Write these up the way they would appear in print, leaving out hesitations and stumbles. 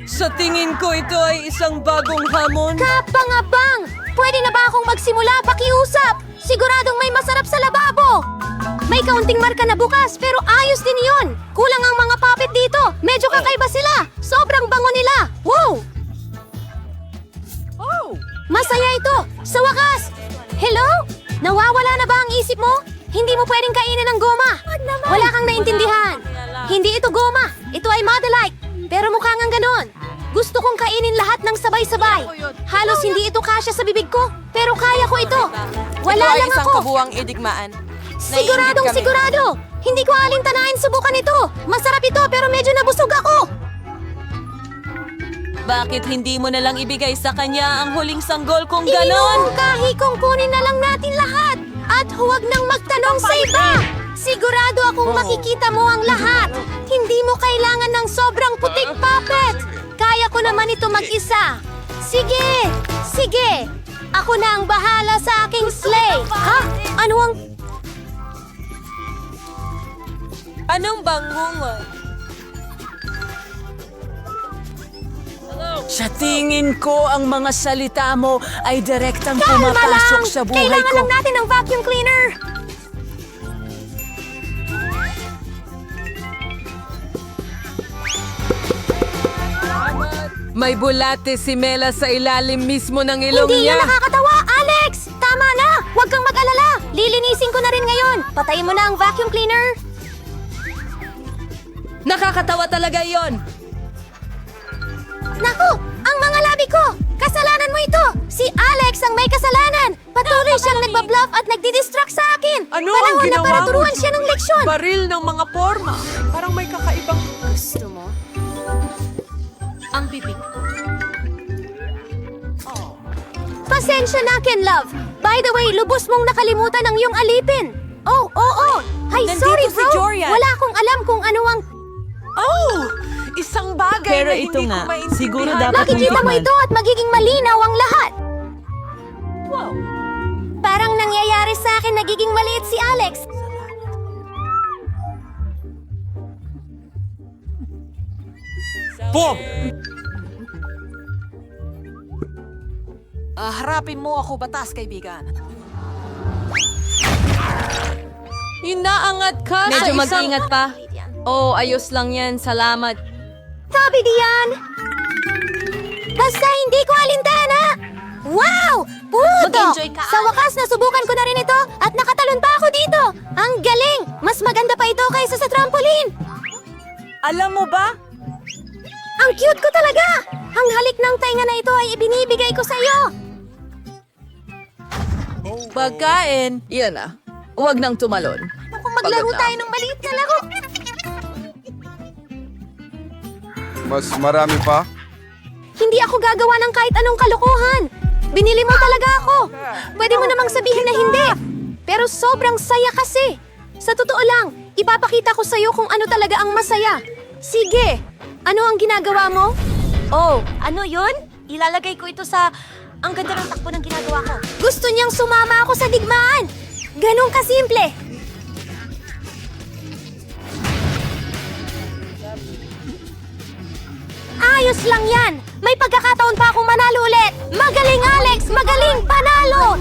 Sa tingin ko ito ay isang bagong hamon. Kapangabang! Pwede na ba akong magsimula pakiusap? Siguradong may masarap sa lababo! May kaunting marka na bukas pero ayos din iyon. Kulang ang mga puppet dito. Medyo kakaiba sila. Sobrang bango nila. Wow! Masaya ito! Sa wakas! Hello? Nawawala na ba ang isip mo? Hindi mo pwedeng kainin ng goma. Wala kang naintindihan. Hindi ito goma. Ito ay Modellite. Pero mukha ngang ganon. Gusto kong kainin lahat ng sabay-sabay. Halos hindi ito kasya sa bibig ko. Pero kaya ko ito. Wala Ito ay lang isang ako. kabuwang idigmaan. Siguradong sigurado! Hindi ko alintanain subukan ito! Masarap ito pero medyo nabusog ako! Bakit hindi mo na lang ibigay sa kanya ang huling sanggol kung ganon? Iminungkahi kong kunin na lang natin lahat! At huwag nang magtanong sa iba! Sigurado akong makikita mo ang lahat! Hindi mo kailangan ng sobrang putik puppet! Kaya ko naman ito mag-isa! Sige! Sige! Ako na ang bahala sa aking sleigh! Ha? Ano ang... Anong bangungot? Sa tingin ko, ang mga salita mo ay direktang Kalma pumapasok lang! sa buhay Kailangan ko. lang natin ng vacuum cleaner! May bulate si Mela sa ilalim mismo ng ilong Hindi niya. yan nakakatawa, Alex! Tama na! Huwag kang mag-alala! Lilinisin ko na rin ngayon! Patayin mo na ang vacuum cleaner! Nakakatawa talaga yon. Naku! Ang mga labi ko! Kasalanan mo ito! Si Alex ang may kasalanan! Patuloy siyang nagbabluff at nagdidistract sa akin! Ano ang Panahon na ginawa para mo, turuan Jude? siya ng leksyon! Baril ng mga forma. Parang may kakaibang... Gusto mo? Ang bibig ko. Pasensya na, Ken Love! By the way, lubos mong nakalimutan ang iyong alipin! Oh, oo! Ay, Nandito sorry, si bro! Jorian. Wala akong alam kung ano ang... Oh! Isang bagay Pero na ito hindi nga, ko maintindihan. siguro dapat Makikita mo tikman. ito at magiging malinaw ang lahat! Parang nangyayari sa akin nagiging maliit si Alex. Boom! Harapin mo ako, batas, kaibigan. Inaangat ka Medyo sa isang... mag-ingat pa. Oh, ayos lang yan. Salamat. Sabi diyan! Basta hindi ko alintana! Wow! Puto! Mag-enjoy ka, Sa wakas, nasubukan ko na rin ito at nakatalon pa ako dito! Ang galing! Mas maganda pa ito kaysa sa trampoline! Alam mo ba? Ang cute ko talaga! Ang halik ng tainga na ito ay ibinibigay ko sa iyo! Pagkain, yan na. Huwag nang tumalon. Kung maglaro Pagod na. tayo ng maliit na laro! Mas marami pa? Hindi ako gagawa ng kahit anong kalokohan! Binili mo talaga ako! Pwede mo namang sabihin na hindi! Pero sobrang saya kasi! Sa totoo lang, ipapakita ko sa'yo kung ano talaga ang masaya. Sige! Ano ang ginagawa mo? Oh, ano yun? Ilalagay ko ito sa... Ang ganda ng takbo ng ginagawa ko. Gusto niyang sumama ako sa digmaan! Ganun kasimple! Ayos lang yan! May pagkakataon pa akong manalo ulit! Magaling, Alex! Magaling! Panalo!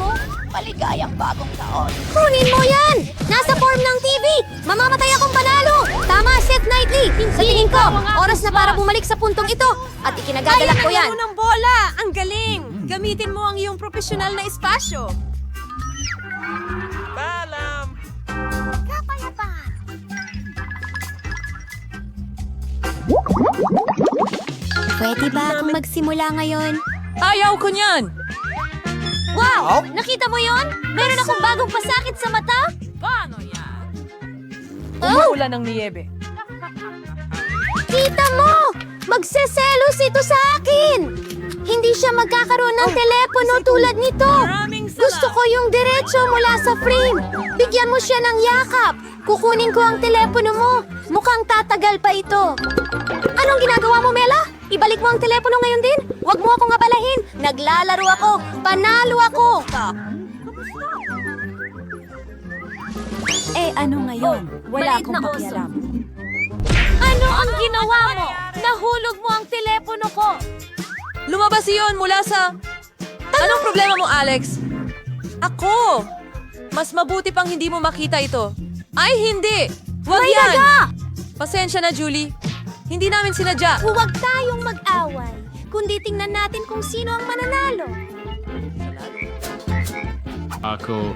Maligayang bagong taon! Kunin mo yan! Nasa form ng TV! Mamamatay akong panalo! Tama, Seth Knightley! Sa tingin ko, oras na para bumalik sa puntong ito at ikinagagalak ko yan! ng bola! Ang galing! Gamitin mo ang iyong profesional na espasyo. Paalam! Pwede ba akong magsimula ngayon? Ayaw ko niyan! Wow! Nakita mo yon? Meron akong bagong pasakit sa mata? Paano yan? Oh! Umuulan ng niyebe. Kita mo! Magseselos ito sa akin! Hindi siya magkakaroon ng telepono tulad nito! Gusto ko yung diretso mula sa frame! Bigyan mo siya ng yakap! Kukunin ko ang telepono mo! Mukhang tatagal pa ito! Anong ginagawa mo, Mela? Ibalik mo ang telepono ngayon din? Huwag mo akong abalahin! Naglalaro ako! Panalo ako! Eh ano ngayon? Wala maliit akong na oso. pakialam. imbasyon mula sa... Anong problema mo, Alex? Ako! Mas mabuti pang hindi mo makita ito. Ay, hindi! Huwag May yan! daga! Pasensya na, Julie. Hindi namin sinadya. Huwag tayong mag-away, kundi tingnan natin kung sino ang mananalo. Ako.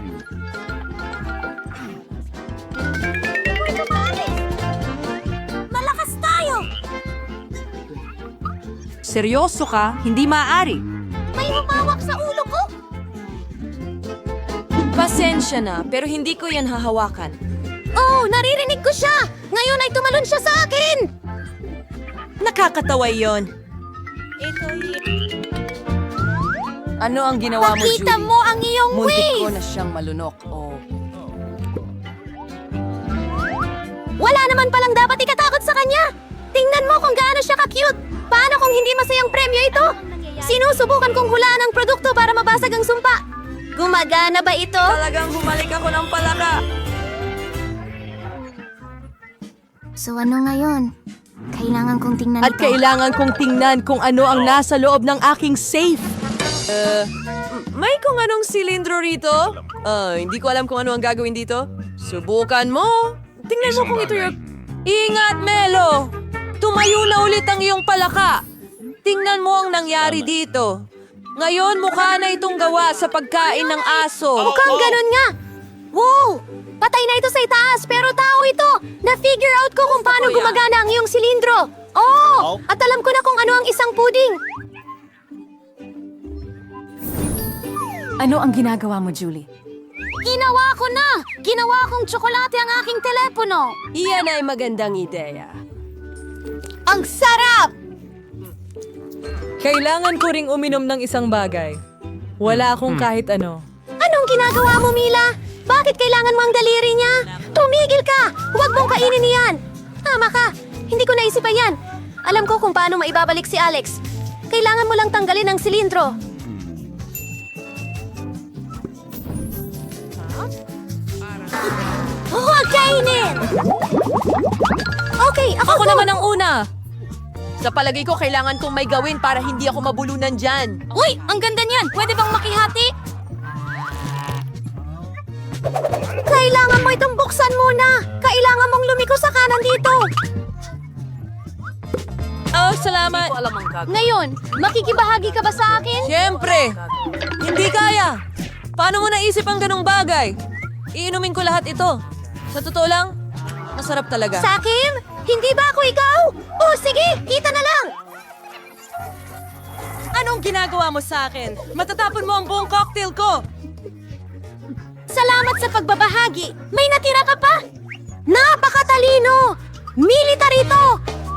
Malakas tayo! Seryoso ka? Hindi maaari. May humawak sa ulo ko! Pasensya na, pero hindi ko yan hahawakan. Oh, naririnig ko siya! Ngayon ay tumalon siya sa akin! Nakakatawa yon. Ano ang ginawa mo, Pakita Julie? mo ang iyong Muntik ko wave! na siyang malunok. Oh. Wala naman palang dapat ikatakot sa kanya! Tingnan mo kung gaano siya ka-cute! Paano kung hindi masayang premyo ito? Sinusubukan kong hulaan ang produkto para mabasag ang sumpa. Gumagana ba ito? Talagang humalik ako ng palaka. So ano ngayon? Kailangan kong tingnan At kailangan kong tingnan kung ano ang nasa loob ng aking safe. May kung anong silindro rito? Hindi ko alam kung ano ang gagawin dito. Subukan mo. Tingnan mo kung ito yung... Ingat, Melo! Tumayo na ulit ang iyong palaka. Tingnan mo ang nangyari dito. Ngayon, mukha na itong gawa sa pagkain ng aso. Mukhang ganun nga! Wow! Patay na ito sa itaas, pero tao ito! Na-figure out ko kung paano ko yan. gumagana ang iyong silindro! Oh! At alam ko na kung ano ang isang puding! Ano ang ginagawa mo, Julie? Ginawa ko na! Ginawa kong tsokolate ang aking telepono! Iyan ay magandang ideya. Ang sarap! Kailangan ko ring uminom ng isang bagay. Wala akong kahit ano. Anong ginagawa mo, Mila? Bakit kailangan mo ang daliri niya? Tumigil ka! Huwag mong kainin iyan! Tama ka! Hindi ko naisipan yan. Alam ko kung paano maibabalik si Alex. Kailangan mo lang tanggalin ang silindro. Huwag kainin! Okay, Ako naman ang una. Sa palagay ko, kailangan kong may gawin para hindi ako mabulunan dyan. Uy! Ang ganda niyan! Pwede bang makihati? Kailangan mo itong buksan muna! Kailangan mong lumiko sa kanan dito! Oh, salamat. Ngayon, makikibahagi ka ba sa akin? Siyempre! Hindi kaya! Paano mo naisip ang ganong bagay? Iinumin ko lahat ito. Sa totoo lang, masarap talaga. Sa akin? Hindi ba ako ikaw? Oh, sige! Kita na lang! Anong ginagawa mo sa akin? Matatapon mo ang buong cocktail ko! Salamat sa pagbabahagi! May natira ka pa? Napakatalino! Military ito!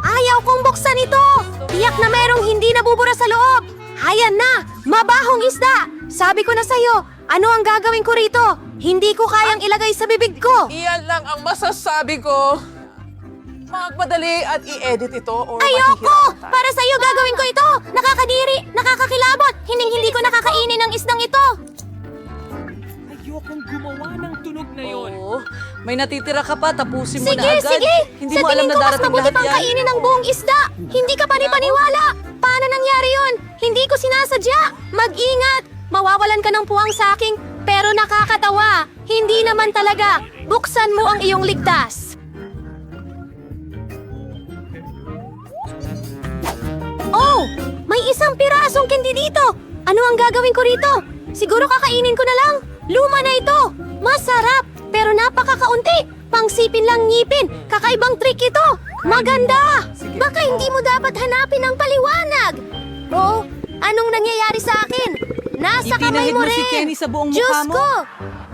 Ayaw kong buksan ito! Tiyak na merong hindi nabubura sa loob! Hayan na! Mabahong isda! Sabi ko na sa'yo, ano ang gagawin ko rito? Hindi ko kayang ilagay sa bibig ko! Iyan lang ang masasabi ko. Magmadali at i-edit ito or Ayoko! Para sa'yo gagawin ko ito! Nakakadiri! Nakakakilabot! Hindi ko nakakainin ang isdang ito! Oo. May natitira ka pa, tapusin mo Sige, na agad. sige! Hindi Sa mo alam tingin na ko mas darating mabuti lahat pang yan. kainin ang buong isda! Hindi ka panipaniwala! Paano nangyari yun? Hindi ko sinasadya! Mag-ingat! Mawawalan ka ng puwang sa akin, pero nakakatawa! Hindi naman talaga! Buksan mo ang iyong ligtas! Oh! May isang pirasong candy dito! Ano ang gagawin ko rito? Siguro kakainin ko na lang! Luma na ito! Masarap! Pero napakakaunti! Pangsipin lang ngipin! Kakaibang trick ito! Maganda! Baka hindi mo dapat hanapin ang paliwanag! Oh, anong nangyayari sa akin? Nasa kamay Ipinahid mo mo si rin! Kenny sa buong Diyos mukha mo? ko!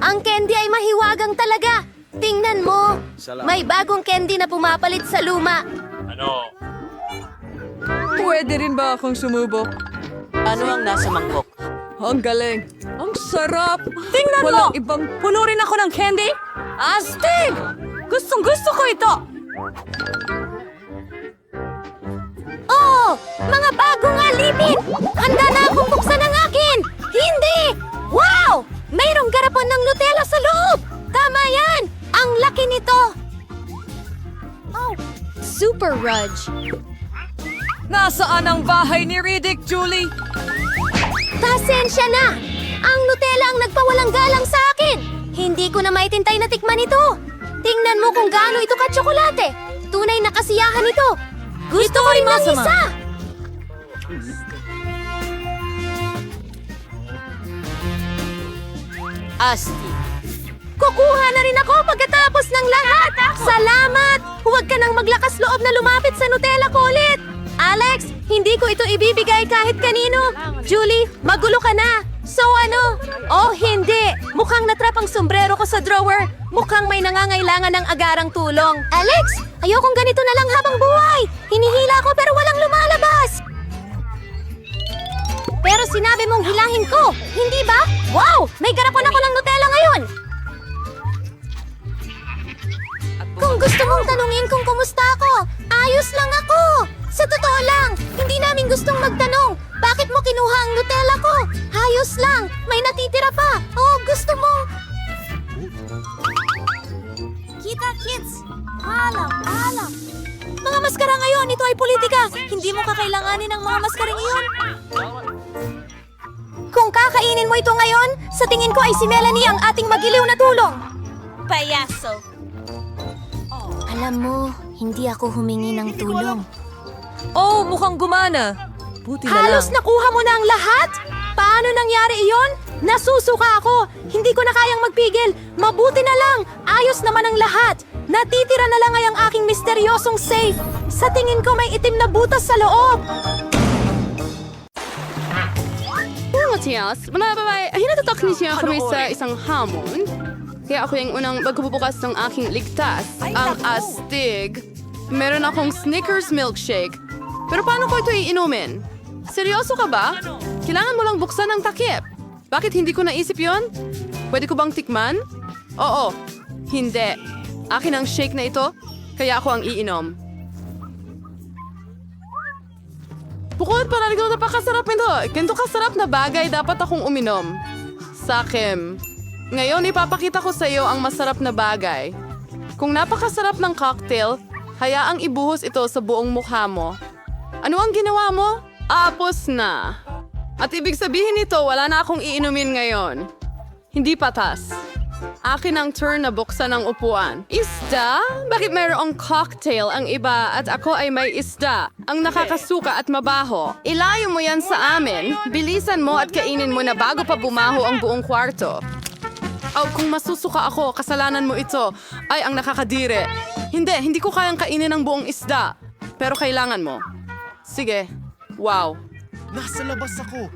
Ang candy ay mahiwagang talaga! Tingnan mo! May bagong candy na pumapalit sa luma! Pwede rin ba akong sumubok? Ano ang nasa mangkok? Ang galing. Ang sarap. Tingnan Walang mo! Ibang puno rin ako ng candy. Astig! Gustong gusto ko ito. Oh! Mga bagong alipin! Handa na akong buksan ang akin! Hindi! Wow! Mayroong garapon ng Nutella sa loob! Tama yan! Ang laki nito! Oh! Super Rudge! Nasaan ang bahay ni Riddick, Julie? Pasensya na! Ang Nutella ang nagpawalang galang sa akin! Hindi ko na maitintay na tikman ito! Tingnan mo kung gaano ito ka-tsokolate! Tunay na kasiyahan ito! Gusto ko rin ng masama. isa! Asti. Kukuha na rin ako pagkatapos ng lahat! Salamat! Huwag ka nang maglakas loob na lumapit sa Nutella ko ulit! Alex, hindi ko ito ibibigay kahit kanino! Julie, magulo ka na! So ano? Oh, hindi! Mukhang natrap ang sombrero ko sa drawer! Mukhang may nangangailangan ng agarang tulong! Alex, ayokong ganito na lang habang buhay! Hinihila ko pero walang lumalabas! Pero sinabi mong hilahin ko, hindi ba? Wow! May garapon ako ng Nutella ngayon! Kung gusto mong tanungin kung kumusta ako, ayos lang ako! Sa totoo lang, hindi namin gustong magtanong. Bakit mo kinuha ang Nutella ko? Ayos lang, may natitira pa. Oh, gusto mo? Kita, kids. Alam. Mga maskara ngayon, ito ay politika. Hindi mo kakailanganin ng mga maskaring iyon. Kung kakainin mo ito ngayon, sa tingin ko ay si Melanie ang ating magiliw na tulong. Payaso. Alam mo, hindi ako humingi ng tulong. Oh, mukhang gumana. Buti na Halos lang. nakuha mo na ang lahat? Paano nangyari iyon? Nasusuka ako. Hindi ko na kayang magpigil. Mabuti na lang. Ayos naman ang lahat. Natitira na lang ay ang aking misteryosong safe. Sa tingin ko may itim na butas sa loob. Matias, mga babae, hinatatak niya kami sa isang hamon. Kaya ako yung unang magbubukas ng aking ligtas, ang astig. Meron akong Snickers milkshake. Pero paano ko ito iinumin? Seryoso ka ba? Kailangan mo lang buksan ang takip. Bakit hindi ko naisip yon? Pwede ko bang tikman? Oo. Hindi. Akin ang shake na ito, kaya ako ang iinom. Bukod pa rin ito, napakasarap nito. Ganito kasarap na bagay dapat akong uminom. Sakim. Ngayon, ipapakita ko sa iyo ang masarap na bagay. Kung napakasarap ng cocktail, hayaang ibuhos ito sa buong mukha mo. Ano ang ginawa mo? Apos na. At ibig sabihin nito, wala na akong iinumin ngayon. Hindi patas. Akin ang turn na buksan ang upuan. Isda? Bakit mayroong cocktail ang iba at ako ay may isda? Ang nakakasuka at mabaho. Ilayo mo yan sa amin. Bilisan mo at kainin mo na bago pa bumaho ang buong kwarto. Oh, kung masusuka ako, kasalanan mo ito. Ay, ang nakakadire. Hindi ko kayang kainin ang buong isda. Pero kailangan mo. Sige. Wow. Nasa labas ako.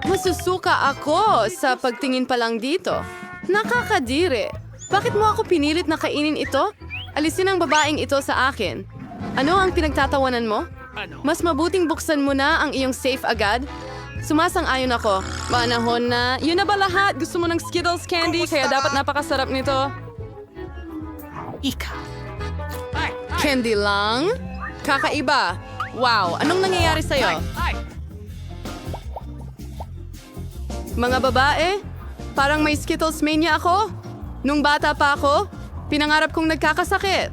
Masusuka ako sa pagtingin pa lang dito. Nakakadire. Bakit mo ako pinilit na kainin ito? Alisin ang babaeng ito sa akin. Ano ang pinagtatawanan mo? Mas mabuting buksan mo na ang iyong safe agad? Sumasang-ayon ako. Panahon na. Yun na ba lahat? Gusto mo ng Skittles candy? Kaya dapat napakasarap nito. Candy lang? Kakaiba. Wow, anong nangyayari sa'yo? Mga babae, parang may Skittles mania ako. Nung bata pa ako, pinangarap kong nagkakasakit.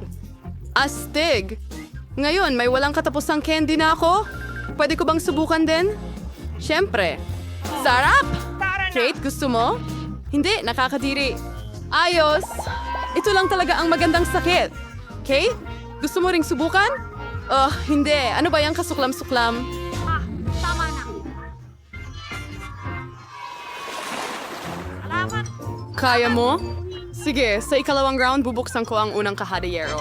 Astig. Ngayon, may walang katapusang candy na ako. Pwede ko bang subukan din? Siyempre. Sarap! Kate, gusto mo? Hindi, nakakadiri. Ayos. Ito lang talaga ang magandang sakit. Kate, gusto mo ring subukan? Oh, hindi. Ano ba yung kasuklam-suklam? Kaya mo? Sige, sa ikalawang round, bubuksan ko ang unang kahadiyero.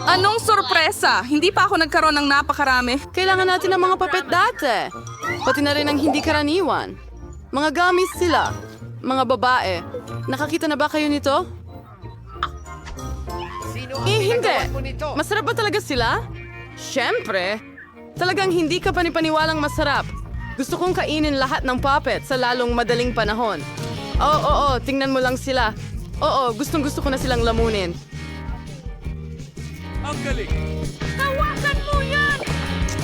Anong sorpresa? Hindi pa ako nagkaroon ng napakarami. Kailangan natin ng mga papet dati. Pati na rin ang hindi karaniwan. Mga gamis sila. Mga babae. Nakakita na ba kayo nito? Hindi. Masarap ba talaga sila? Siyempre. Talagang hindi ka panipaniwalang masarap. Gusto kong kainin lahat ng puppet sa lalong madaling panahon. Oo, tingnan mo lang sila. Oo, gustong-gusto ko na silang lamunin. Ang galing.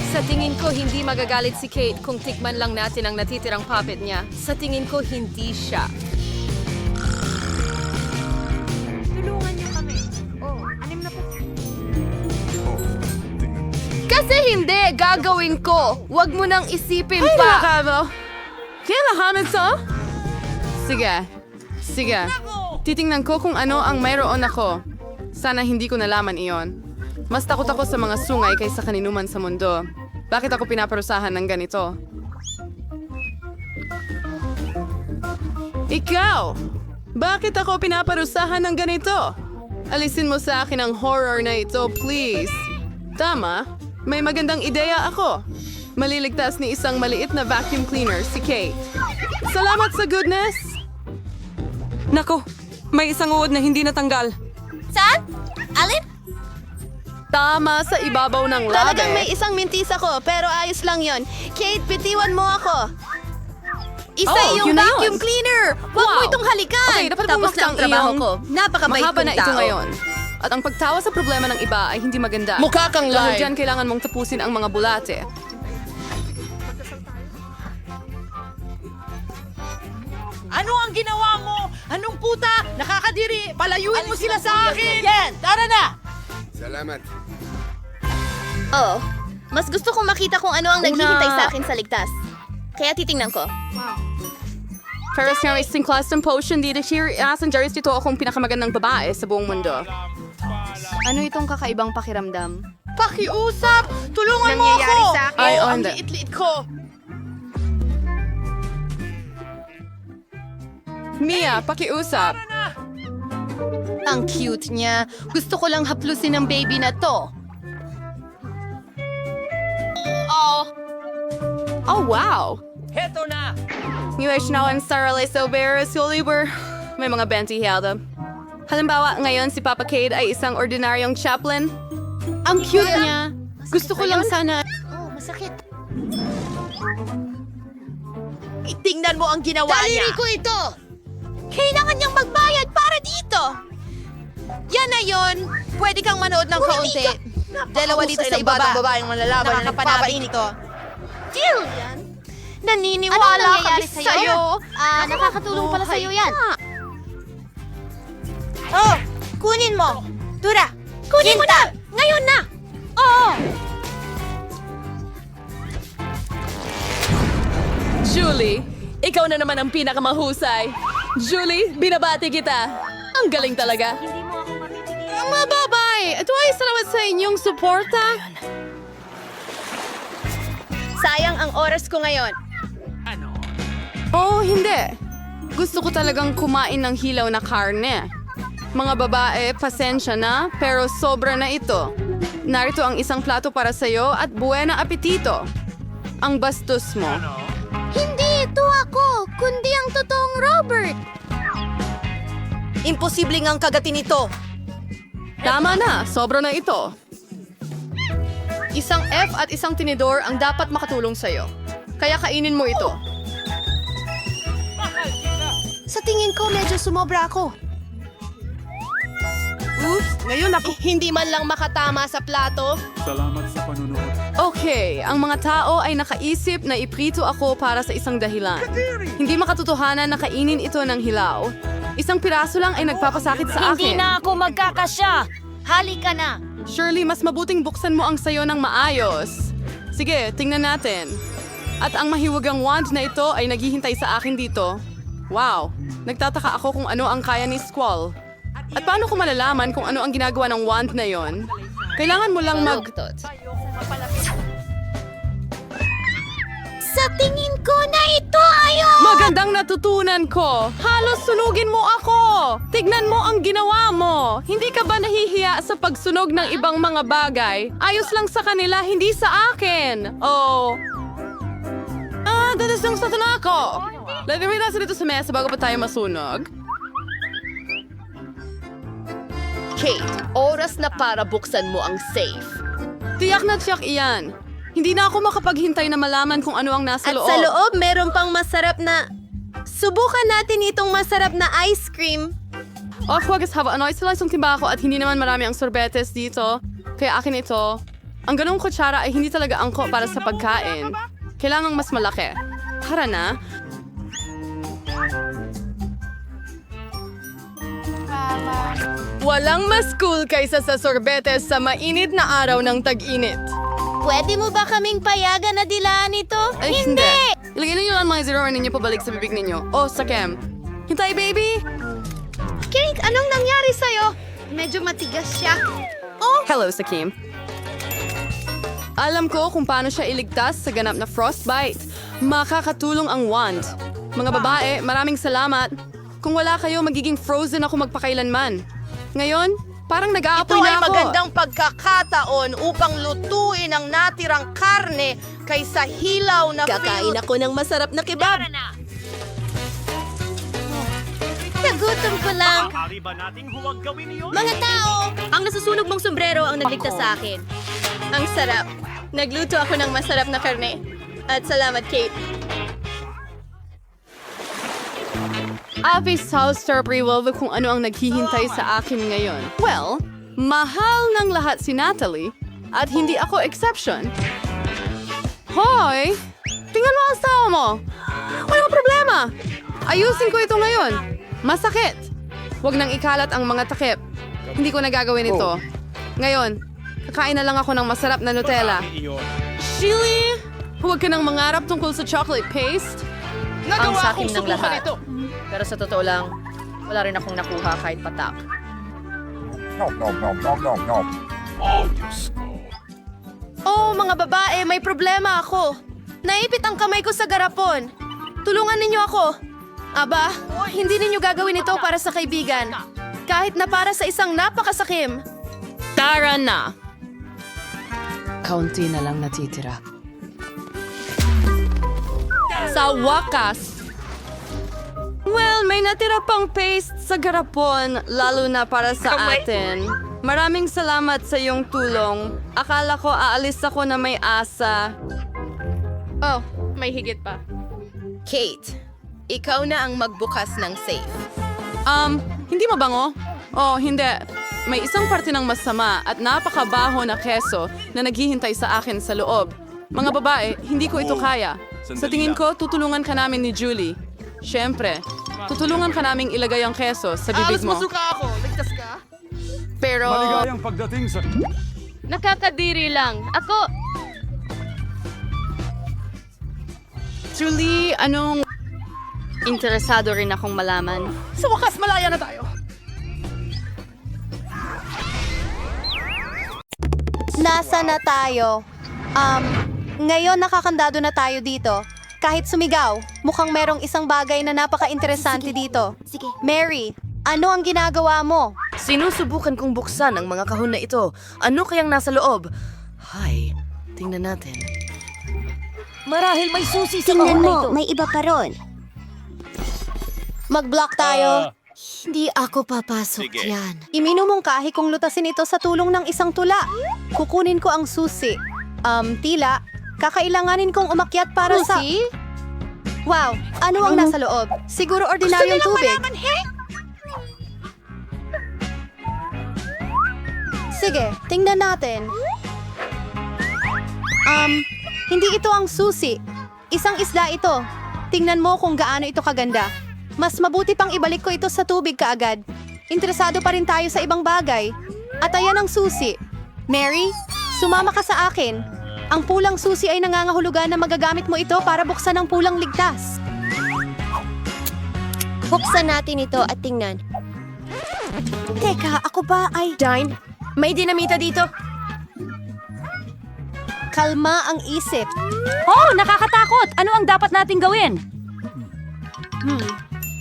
Sa tingin ko, hindi magagalit si Kate kung tikman lang natin ang natitirang puppet niya. Sa tingin ko, hindi siya. Tulungan niyo kami. Oh, 6 na po. Kasi hindi, gagawin ko. Huwag mo nang isipin Ay, pa. nakakabo. Kailangan ito? Sige. Titingnan ko kung ano ang mayroon ako. Sana hindi ko nalaman iyon. Mas takot ako sa mga sungay kaysa kaninuman sa mundo. Bakit ako pinaparusahan ng ganito? Ikaw! Bakit ako pinaparusahan ng ganito? Alisin mo sa akin ang horror na ito, please. Tama, may magandang ideya ako. Maliligtas ni isang maliit na vacuum cleaner, si Kate. Salamat sa goodness! Nako, may isang uod na hindi natanggal. Saan? Alin? Tama sa ibabaw ng labi. Talagang may isang mintis ako, pero ayos lang yon. Kate, bitiwan mo ako. Isa yung yun na vacuum yun. cleaner! Huwag mo Wow. itong halikan! Okay, dapat Tapos bumagsak na ang trabaho iyong ko. Napakamait Mahaba kong na ito tao. ngayon. At ang pagtawa sa problema ng iba ay hindi maganda. Mukha kang Dahil live. dyan kailangan mong tapusin ang mga bulate. Ano ang ginawa mo? Anong puta? Nakakadiri! Palayuin mo sila sa akin! Yan! Tara na! Salamat. Oo. Mas gusto kong makita kung ano ang naghihintay sa akin sa ligtas. Kaya titingnan ko. Pero sa isang class ng potion dito here, asan Jaris dito akong pinakamagandang babae sa buong mundo. Ano itong kakaibang pakiramdam? Pakiusap! Tulungan mo Nangyayari ako! sa akin. Ay, ang onda. liit-liit ko! Mia, pakiusap. Ang cute niya. Gusto ko lang haplusin ang baby na to. Oh, wow! Heto na! Miwish na ang sarili sa Vera Soliber. May mga benti helda. Halimbawa, ngayon si Papa Cade ay isang ordinaryong chaplain. Ang cute niya. Gusto ko lang sana... Oh, masakit. Itingnan mo ang ginawa niya! Daliri ko ito! Kailangan niyang magbayad para dito! Yan na yon. Pwede kang manood ng kaunti. Dalawa dito sa ibaba. babaeng malalaban na nagpapainit ito. Deal yan! Naniniwala kami sa'yo! Nakakatulong pala sa'yo yan. Oh! Kunin mo! Tura! Kunin mo na! Ngayon na! Oo! Julie, ikaw na naman ang pinakamahusay. Julie, binabati kita. Ang galing talaga. Mga babay! Ito ay salamat sa inyong suporta. Sayang ang oras ko ngayon. Oh, hindi. Gusto ko talagang kumain ng hilaw na karne. Mga babae, pasensya na, pero sobra na ito. Narito ang isang plato para sa'yo at buena apetito. Ang bastos mo. Hindi ito ako, kundi ang totoong Robert. Imposibleng ang kagatin ito! Tama na, sobra na ito. Isang F at isang tinidor ang dapat makatulong sa'yo. Kaya kainin mo ito. Sa tingin ko, medyo sumobra ako. Oops! Ngayon ako hindi man lang makatama sa plato. Okay, ang mga tao ay nakaisip na iprito ako para sa isang dahilan. Hindi makatotohanan na kainin ito ng hilaw. Isang piraso lang ay nagpapasakit sa akin. ako magkakasya! Halika na! Shirley, mas mabuting buksan mo ang sayo ng maayos. Sige, tingnan natin. At ang mahiwagang wand na ito ay naghihintay sa akin dito. Wow, nagtataka ako kung ano ang kaya ni Squall. At paano ko malalaman kung ano ang ginagawa ng wand na yon? Kailangan mo lang Sa tingin ko na ito ayon! Magandang natutunan ko! Halos sunugin mo ako! Tignan mo ang ginawa mo! Hindi ka ba nahihiya sa pagsunog ng ibang mga bagay? Ayos lang sa kanila, hindi sa akin! Oh... dadas lang sa tanako! Lagay nasa dito sa mesa bago pa tayo masunog. Kate, oras na para buksan mo ang safe. Tiyak na tiyak iyan. Hindi na ako makapaghintay na malaman kung ano ang nasa At loob. sa loob, meron pang masarap na... Subukan natin itong masarap na ice cream. Huwag haba. Ano, sila isang timba ako at hindi naman marami ang sorbetes dito. Kaya akin ito. Ang ganong kutsara ay hindi talaga angko para sa pagkain. Kailangang mas malaki. Tara na. Walang mas cool kaysa sa sorbetes sa mainit na araw ng tag-init. Pwede mo ba kaming payagan na dilaan ito? Ay, hindi! Ilagay ninyo ang mga zeroan ninyo pabalik sa bibig ninyo. O, sa Kem. Hintay, baby! Kate, anong nangyari sa'yo? Medyo matigas siya. Hello, Sakim. Alam ko kung paano siya iligtas sa ganap na frostbite. Makakatulong ang wand. Mga babae, maraming salamat. Kung wala kayo, magiging frozen ako magpakailanman. Ngayon, parang Ito nag-aapoy ay na ako. magandang pagkakataon upang lutuin ang natirang karne kaysa hilaw na Kakain ako ng masarap na kebab. Nagutom ko lang. Mga tao, ang nasusunog mong sombrero ang nagligtas sa akin. Ang sarap. Nagluto ako ng masarap na karne. At salamat, Kate. Avis House Star Prewolve kung ano ang naghihintay sa akin ngayon. Well, mahal ng lahat si Natalie at hindi ako exception. Hoy! Tingnan mo ang asawa mo! Walang problema! Ayusin ko ito ngayon. Masakit! Huwag nang ikalat ang mga takip. Hindi ko nagagawin ito. Ngayon, kakain na lang ako ng masarap na Nutella. Chili! Huwag ka nang mangarap tungkol sa chocolate paste. Nagawa Ang sa akong akin ng subukan lahat. ito. Pero sa totoo lang, wala rin akong nakuha kahit patak. Oh, mga babae, may problema ako. Naipit ang kamay ko sa garapon. Tulungan ninyo ako. Aba, hindi ninyo gagawin ito para sa kaibigan. Kahit na para sa isang napakasakim. Tara na! Kaunti na lang natitira. Sa wakas. Well, may natira pang paste sa garapon, lalo na para sa atin. Maraming salamat sa iyong tulong. Akala ko aalis ako na may asa. Oh, may higit pa. Kate, ikaw na ang magbukas ng safe. Hindi mabango? Oh, hindi. May isang parte ng masama at napakabaho na keso na naghihintay sa akin sa loob. Mga babae, hindi ko ito kaya. Sa tingin ko, tutulungan ka namin ni Julie. Siyempre, tutulungan ka naming ilagay ang keso sa bibig mo. ako. Ligtas ka? Pero, Maligayang pagdating sa... Nakakadiri lang. Ako, Julie, anong... Interesado rin akong malaman. Sa wakas, malaya na tayo. nasa na tayo? Ngayon nakakandado na tayo dito. Kahit sumigaw, mukhang merong isang bagay na napaka-interesante dito. Sige. Mary, ano ang ginagawa mo? Sinusubukan kong buksan ang mga kahon na ito. Ano kayang nasa loob? Hay, tingnan natin. Marahil may susi sa Tingnan kahon na mo, ito. may iba pa ron. Mag-block tayo. Hindi ako papasok yan. Iminumungkahi kong lutasin ito sa tulong ng isang tula. Kukunin ko ang susi. Tila, kakailanganin kong umakyat para sa... Wow, ano ang nasa loob? Siguro ordinaryong tubig. Sige, tingnan natin. Hindi ito ang susi. Isang isda ito. Tingnan mo kung gaano ito kaganda. Mas mabuti pang ibalik ko ito sa tubig kaagad. Interesado pa rin tayo sa ibang bagay. At ayan ang susi. Mary, sumama ka sa akin. Ang pulang susi ay nangangahulugan na magagamit mo ito para buksan ang pulang ligtas. Buksan natin ito at tingnan. Teka, ako ba ay... Dine, may dinamita dito. Kalma ang isip. Oh, nakakatakot! Ano ang dapat nating gawin?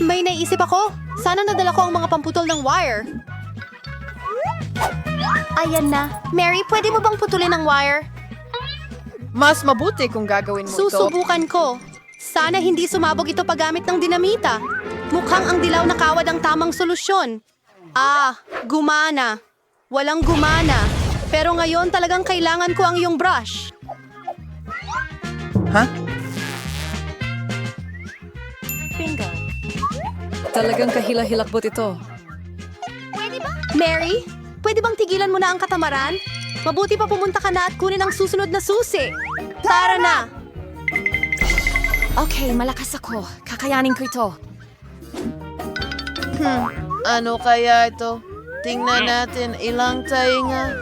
May naisip ako. Sana nadala ko ang mga pamputol ng wire. Ayan na. Mary, pwede mo bang putulin ang wire? Mas mabuti kung gagawin mo ito. Susubukan ko. Sana hindi sumabog ito paggamit ng dinamita. Mukhang ang dilaw na kawad ang tamang solusyon. Gumana. Walang gumana. Pero ngayon talagang kailangan ko ang iyong brush. Talagang kahila-hilakbot ito. Mary, pwede bang tigilan mo na ang katamaran? Mabuti pa pumunta ka na at kunin ang susunod na susi. Tara na! Okay, malakas ako. Kakayanin ko ito. Ano kaya ito? Tingnan natin ilang tainga.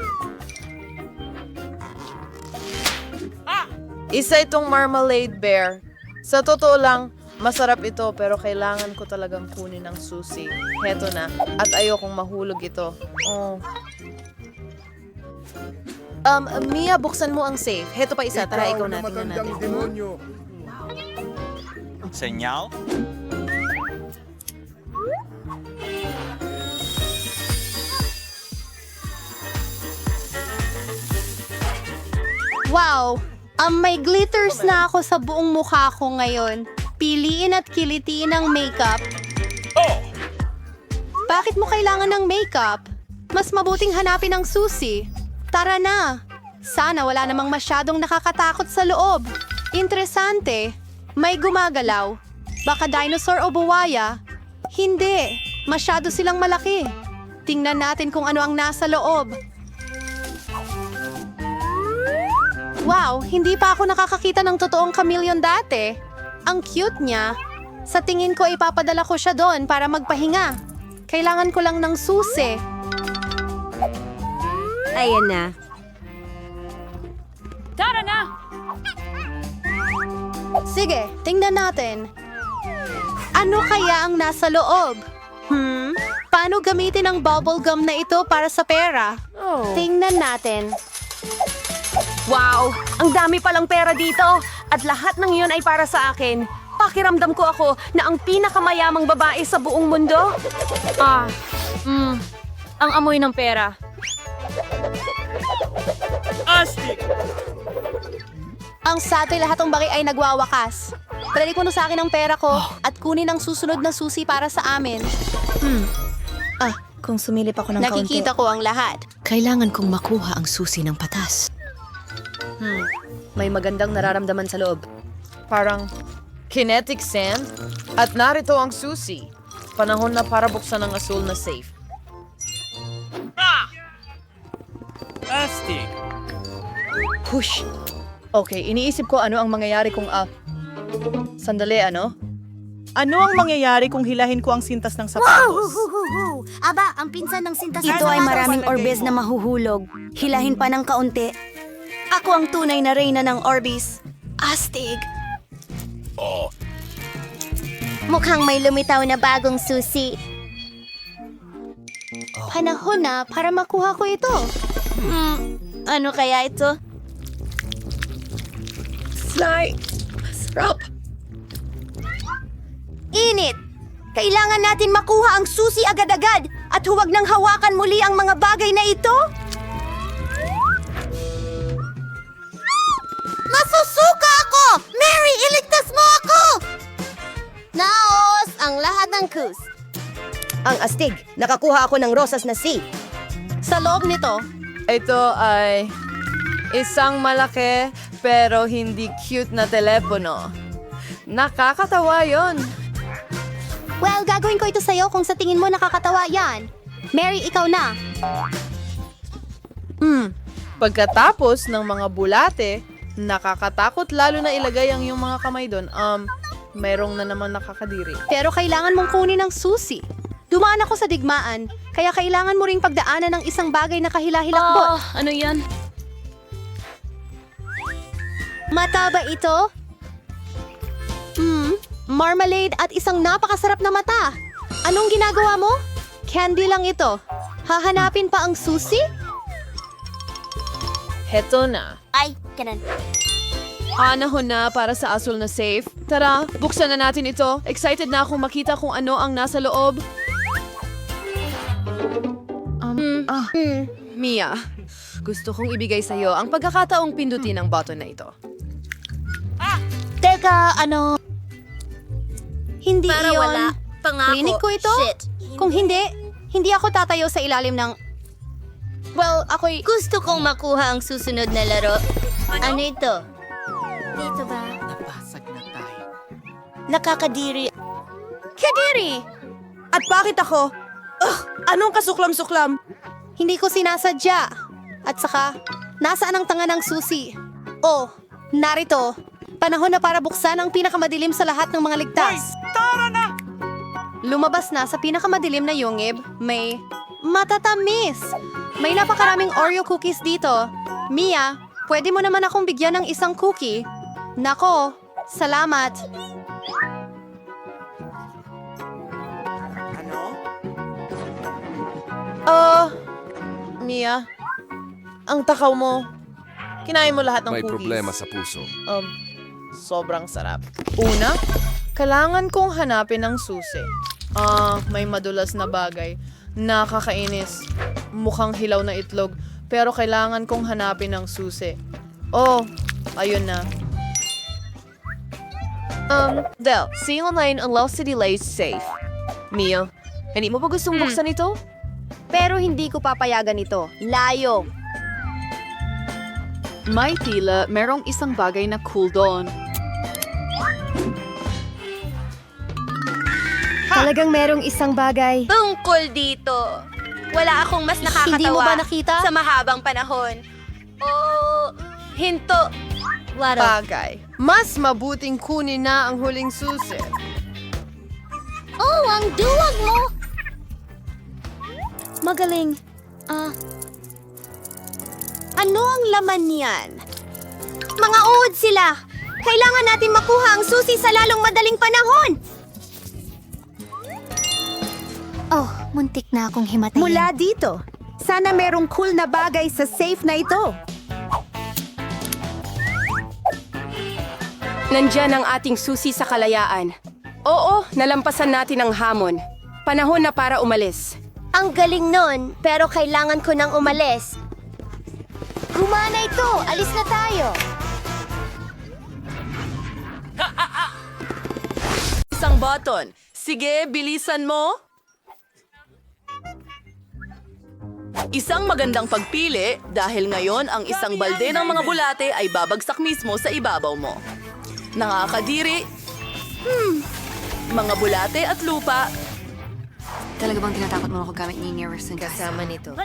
Isa itong marmalade bear. Sa totoo lang, masarap ito pero kailangan ko talagang kunin ang susi. Heto na. At ayokong mahulog ito. Oh. Mia, buksan mo ang safe. Heto pa isa. Tara, ikaw na. Tingnan natin. Senyal? Wow! May glitters na ako sa buong mukha ko ngayon. Piliin at kilitiin ang makeup. Bakit mo kailangan ng makeup? Mas mabuting hanapin ang susi. Tara na! Sana wala namang masyadong nakakatakot sa loob. Interesante. May gumagalaw. Baka dinosaur o buwaya? Hindi. Masyado silang malaki. Tingnan natin kung ano ang nasa loob. Wow, hindi pa ako nakakakita ng totoong chameleon dati. Ang cute niya. Sa tingin ko ipapadala ko siya doon para magpahinga. Kailangan ko lang ng susi. Ayan na. Tara na! Sige, tingnan natin. Ano kaya ang nasa loob? Paano gamitin ang bubble gum na ito para sa pera? Tingnan natin. Wow! Ang dami palang pera dito! At lahat ng iyon ay para sa akin. Pakiramdam ko ako na ang pinakamayamang babae sa buong mundo. Ang amoy ng pera. Astig! Ang sati lahat ng bagay ay nagwawakas. Balik mo na sa akin ang pera ko at kunin ang susunod na susi para sa amin. Kung sumilip ako ng Nakikita ko ang lahat. Kailangan kong makuha ang susi ng patas. May magandang nararamdaman sa loob. Parang kinetic sand. At narito ang susi. Panahon na para buksan ang asul na safe. Astig! Push. Okay, iniisip ko ano ang mangyayari kung Sandali, ano? Ano ang mangyayari kung hilahin ko ang sintas ng sapatos? Aba, ang pinsan ng sintas ito ay maraming orbes na mahuhulog. Hilahin pa ng kaunti. Ako ang tunay na reyna ng orbis. Astig. Mukhang may lumitaw na bagong susi. Panahon na para makuha ko ito. Ano kaya ito? Init! Kailangan natin makuha ang susi agad-agad at huwag nang hawakan muli ang mga bagay na ito. Masusuka ako! Mary, iligtas mo ako! Naos ang lahat ng kus. Ang astig, nakakuha ako ng rosas na C. Sa loob nito, Ito ay isang malaki pero hindi cute na telepono. Nakakatawa yon. well, gagawin ko ito sa'yo kung sa tingin mo nakakatawa yan. Mary, ikaw na. Pagkatapos ng mga bulate, nakakatakot lalo na ilagay ang iyong mga kamay doon. Mayroong na naman nakakadiri. Pero kailangan mong kunin ang susi. Dumaan ako sa digmaan, kaya kailangan mo ring pagdaanan ng isang bagay na kahila-hilakbot. Ano yan? Mata ba ito? Marmalade at isang napakasarap na mata. Anong ginagawa mo? Candy lang ito. Hahanapin pa ang susi? Heto na. Ay, ganun. Panahon na para sa asul na safe. Tara, buksan na natin ito. Excited na akong makita kung ano ang nasa loob. Mia, gusto kong ibigay sa'yo ang pagkakataong pindutin ang button na ito. Teka, ano? Hindi Para iyon. wala. Pangako. Klinik ko ito? Shit. Kung hindi ako tatayo sa ilalim ng... Well, ako'y... Gusto kong makuha ang susunod na laro. Ano ito? Dito ba? Napasag na tayo. Nakakadiri. Kadiri! At bakit ako? Anong kasuklam-suklam? Hindi ko sinasadya. At saka, nasaan ang tanga ng susi? Oh, narito. Panahon na para buksan ang pinakamadilim sa lahat ng mga ligtas. Lumabas na sa pinakamadilim na yungib, may matatamis. May napakaraming Oreo cookies dito. Mia, pwede mo naman akong bigyan ng isang cookie. Nako, salamat. Mia, ang takaw mo. Kinain mo lahat ng May cookies. problema sa puso. Sobrang sarap. Una, kailangan kong hanapin ang susi. May madulas na bagay. Nakakainis. Mukhang hilaw na itlog. Pero kailangan kong hanapin ang susi. Oh, ayun na. Del, see you online ang Lost City Lays safe. Mia, hindi mo ba gustong buksan ito? Pero hindi ko papayagan ito. Layo. May tila merong isang bagay na cool doon. Talagang merong isang bagay. Tungkol dito. Wala akong mas nakakatawa Hindi mo ba nakita? sa mahabang panahon. Oh, hinto. Bagay. Mas mabuting kunin na ang huling susi. Oh, ang duwag mo! Magaling. Ano ang laman niyan? Mga uod sila. Kailangan natin makuha ang susi sa lalong madaling panahon. Oh, muntik na akong himatayin. Mula dito. Sana merong cool na bagay sa safe na ito. Nandyan ang ating susi sa kalayaan. Oo, nalampasan natin ang hamon. Panahon na para umalis. Ang galing nun, pero kailangan ko nang umalis. Gumana ito! Alis na tayo! Isang button. Sige, bilisan mo. Isang magandang pagpili dahil ngayon ang isang balde ng mga bulate ay babagsak mismo sa ibabaw mo. Nakakadiri. Mga bulate at lupa. Talaga bang tinatakot mo ako gamit ni Nearest Kasama nito.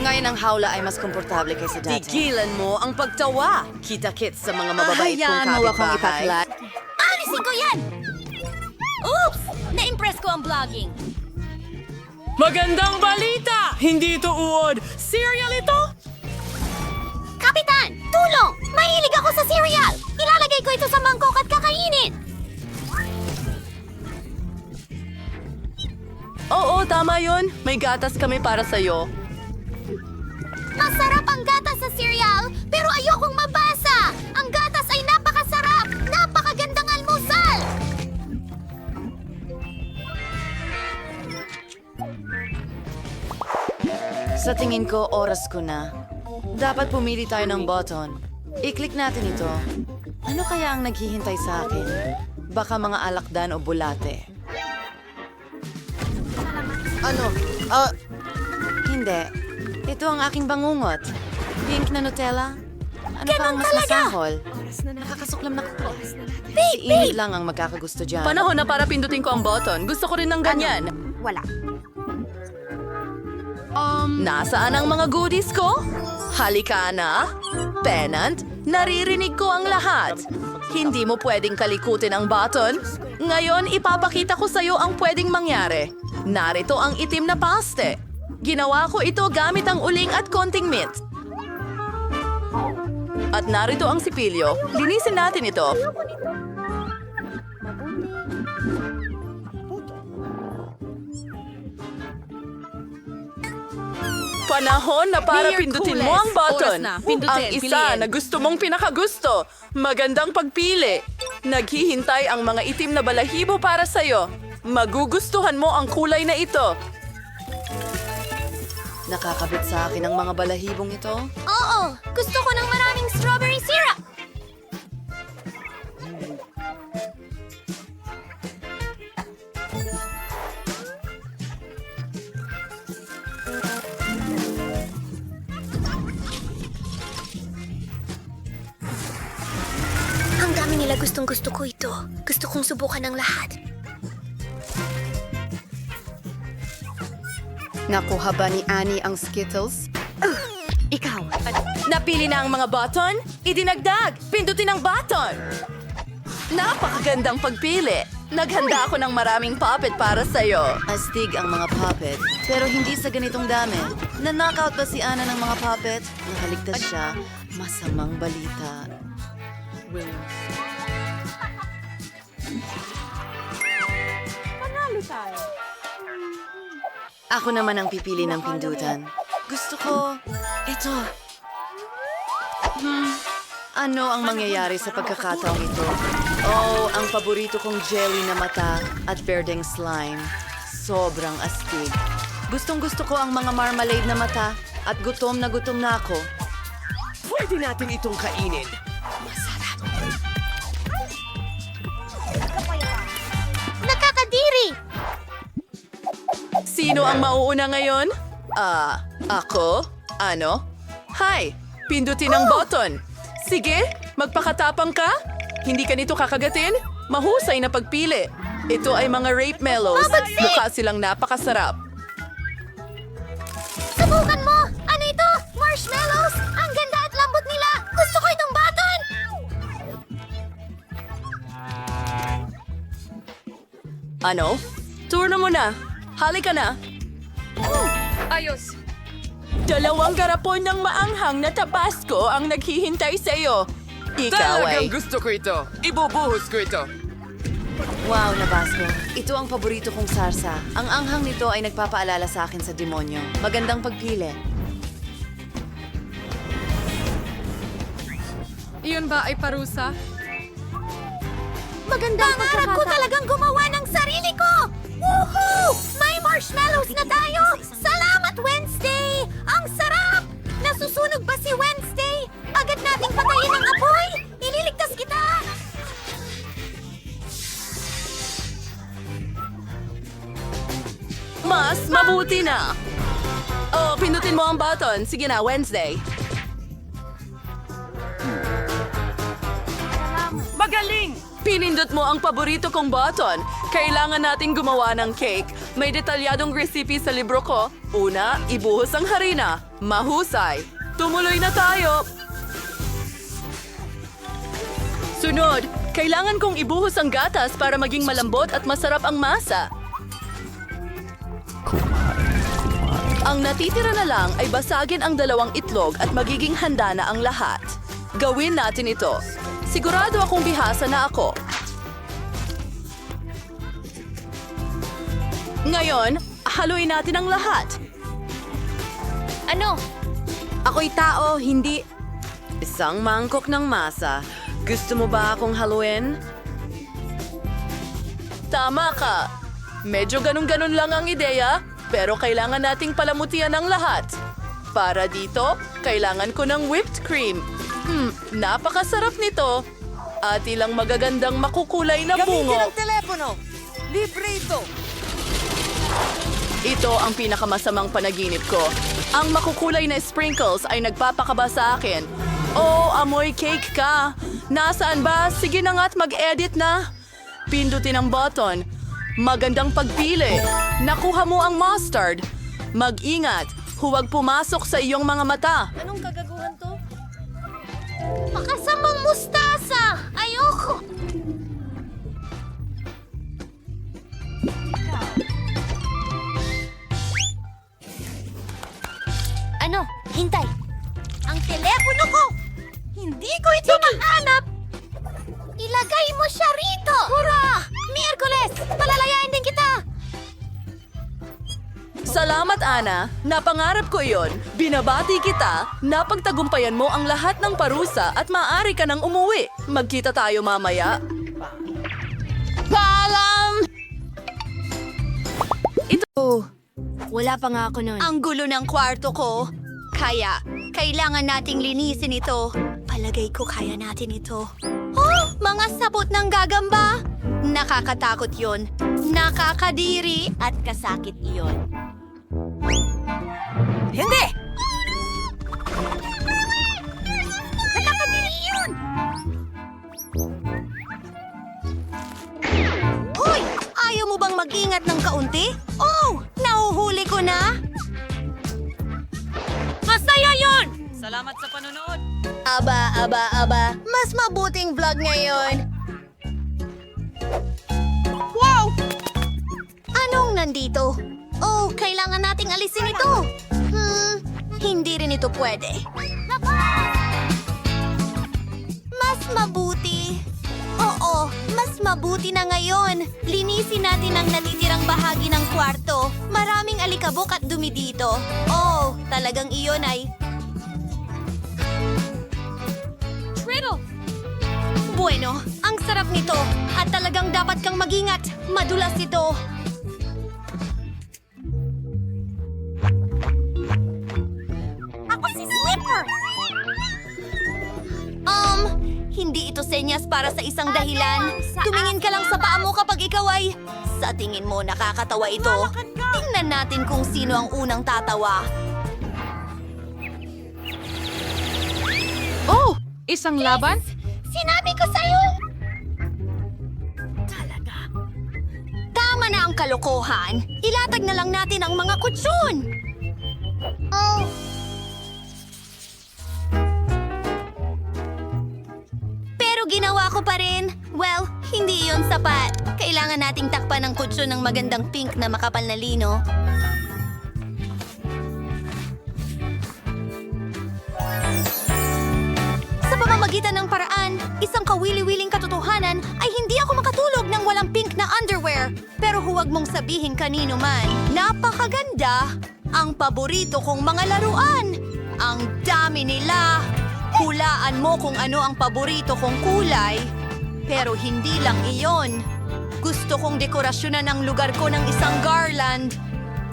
Ngayon ang hawla ay mas komportable kaysa dati. Tigilan mo ang pagtawa. Kita-kits sa mga mababait kong kapitbahay. Alisin ko yan! Oops! Na-impress ko ang vlogging. Magandang balita! Hindi ito uod. Cereal ito? Kapitan! Tulong! Mahilig ako sa cereal! Ilalagay ko ito sa mangkok at kakainin! Oo, tama yun. May gatas kami para sa'yo. Masarap ang gatas sa cereal, pero ayokong mabasa! Ang gatas ay napakasarap! Napakagandang almusal! Sa tingin ko, oras ko na. Dapat pumili tayo ng button. I-click natin ito. Ano kaya ang naghihintay sa akin? Baka mga alakdan o bulate. Hindi. Ito ang aking bangungot. Pink na Nutella. Ano pa ang mas masahol? Nakakasuklam na ko. Si Ingrid lang ang magkakagusto dyan. Panahon na para pindutin ko ang button. Gusto ko rin ng ganyan. Wala. Nasaan ang mga goodies ko? Halika na. Pennant, naririnig ko ang lahat. Hindi mo pwedeng kalikutin ang button. Ngayon, ipapakita ko sa'yo ang pwedeng mangyari. Narito ang itim na paste. Ginawa ko ito gamit ang uling at konting mint. At narito ang sipilyo. Linisin natin ito. Panahon na para pindutin mo ang button. Ang isa na gusto mong pinakagusto. Magandang pagpili. Naghihintay ang mga itim na balahibo para sa'yo. Magugustuhan mo ang kulay na ito. Nakakabit sa akin ang mga balahibong ito. Oo! Gusto ko ng maraming strawberry syrup! Ang dami nila gustong-gusto ko ito. Gusto kong subukan ng lahat. Nakuha ba ni Annie ang Skittles? Ikaw. Napili na ang mga button? Idinagdag! Pindutin ang button! Napakagandang pagpili. Naghanda ako ng maraming puppet para sa'yo. Astig ang mga puppet, pero hindi sa ganitong dami. Na-knockout ba si Ana ng mga puppet? Nakaligtas siya. Masamang balita. Williams. Ako naman ang pipili ng pindutan. Gusto ko ito. Ano ang mangyayari sa pagkakataong ito? Oh, ang paborito kong jelly na mata at berdeng slime. Sobrang astig. Gustong-gusto ko ang mga marmalade na mata at gutom na ako. Pwede natin itong kainin. Nakakadiri! Sino ang mauuna ngayon? Ako? Ano? Hi! Pindutin ang button. Sige, magpakatapang ka. Hindi ka nito kakagatin? Mahusay na pagpili. Ito ay mga rape mellows. Mukha silang napakasarap. Subukan mo! Ano ito? Marshmallows! Ang ganda at lambot nila! Gusto ko itong button! Ano? Turno mo na. Halika na. Ayos. Dalawang garapon ng maanghang na tabasco ang naghihintay sa iyo. Ikaw ay... gusto ko ito. Ibubuhos ko ito. Wow, Nabasco. Ito ang paborito kong sarsa. Ang anghang nito ay nagpapaalala sa akin sa demonyo. Magandang pagpili. Iyon ba ay parusa? Magandang pangarap ko talagang gumawa ng sarili ko! Woohoo! May marshmallows na tayo! Salamat, Wednesday! Ang sarap! Nasusunog ba si Wednesday? Agad nating patayin ang apoy! Ililigtas kita! Mas mabuti na! Oh, pindutin mo ang button. Sige na, Wednesday. Magaling! Pinindot mo ang paborito kong button. Kailangan nating gumawa ng cake. May detalyadong recipe sa libro ko. Una, ibuhos ang harina. Mahusay. Tumuloy na tayo. Sunod, kailangan kong ibuhos ang gatas para maging malambot at masarap ang masa. Ang natitira na lang ay basagin ang 2 itlog at magiging handa na ang lahat. Gawin natin ito. Sigurado akong bihasa na ako. Ngayon, haluin natin ang lahat. Ano? Ako'y tao, hindi... Isang mangkok ng masa. Gusto mo ba akong haluin? Tama ka. Medyo ganun-ganun lang ang ideya, pero kailangan nating palamutian ang lahat. Para dito, kailangan ko ng whipped cream. Napakasarap nito. At ilang magagandang makukulay na bungo. telepono. Libre ito. Ito ang pinakamasamang panaginip ko. Ang makukulay na sprinkles ay nagpapakaba sa akin. Oh, amoy cake ka. Nasaan ba? Sige na nga't mag-edit na. Pindutin ang button. Magandang pagpili. Nakuha mo ang mustard. Mag-ingat. Huwag pumasok sa iyong mga mata. Anong kagaguhan to? Makasamang mustasa! Ayoko! Ano? Hintay! Ang telepono ko! Hindi ko ito mahanap! Ilagay mo siya rito! Hurra! Miyerkules! Palalayain din kita! Salamat, Ana. Napangarap ko yon. Binabati kita. Napagtagumpayan mo ang lahat ng parusa at maaari ka nang umuwi. Magkita tayo mamaya. Paalam! Wala pa nga ako nun. Ang gulo ng kwarto ko. Kaya, kailangan nating linisin ito. Palagay ko kaya natin ito. Oh, mga sabot ng gagamba. Nakakatakot yon. Nakakadiri at kasakit yon. Hindi! Nakakadiri yun! Hoy! Ayaw mo bang mag-ingat ng kaunti? Oh! Nahuhuli ko na! Masaya yun! Salamat sa panonood. Aba. Mas mabuting vlog ngayon. Wow! Anong nandito? Oh, kailangan nating alisin ito. Hindi rin ito pwede. Mas mabuti. Oo, mas mabuti na ngayon. Linisin natin ang natitirang bahagi ng kwarto. Maraming alikabok at dumi dito. Oh, talagang iyon ay... Riddle! Bueno, ang sarap nito. At talagang dapat kang magingat. Madulas ito. Ako si Slipper! Hindi ito senyas para sa isang dahilan. Tumingin ka lang sa paa mo kapag ikaw ay... Sa tingin mo, nakakatawa ito. Tingnan natin kung sino ang unang tatawa. Oh! Isang laban? Sinabi ko sa'yo! Talaga. Tama na ang kalokohan. Ilatag na lang natin ang mga kutsyon. Oh. Pero ginawa ko pa rin. Well, hindi yun sapat. Kailangan nating takpan ng kutsyon ng magandang pink na makapal na lino. Sa pamamagitan ng paraan, isang kawili-wiling katotohanan ay hindi ako makatulog ng walang pink na underwear. Pero huwag mong sabihin kanino man. Napakaganda! Ang paborito kong mga laruan! Ang dami nila! Hulaan mo kung ano ang paborito kong kulay. Pero hindi lang iyon. Gusto kong dekorasyonan ang lugar ko ng isang garland.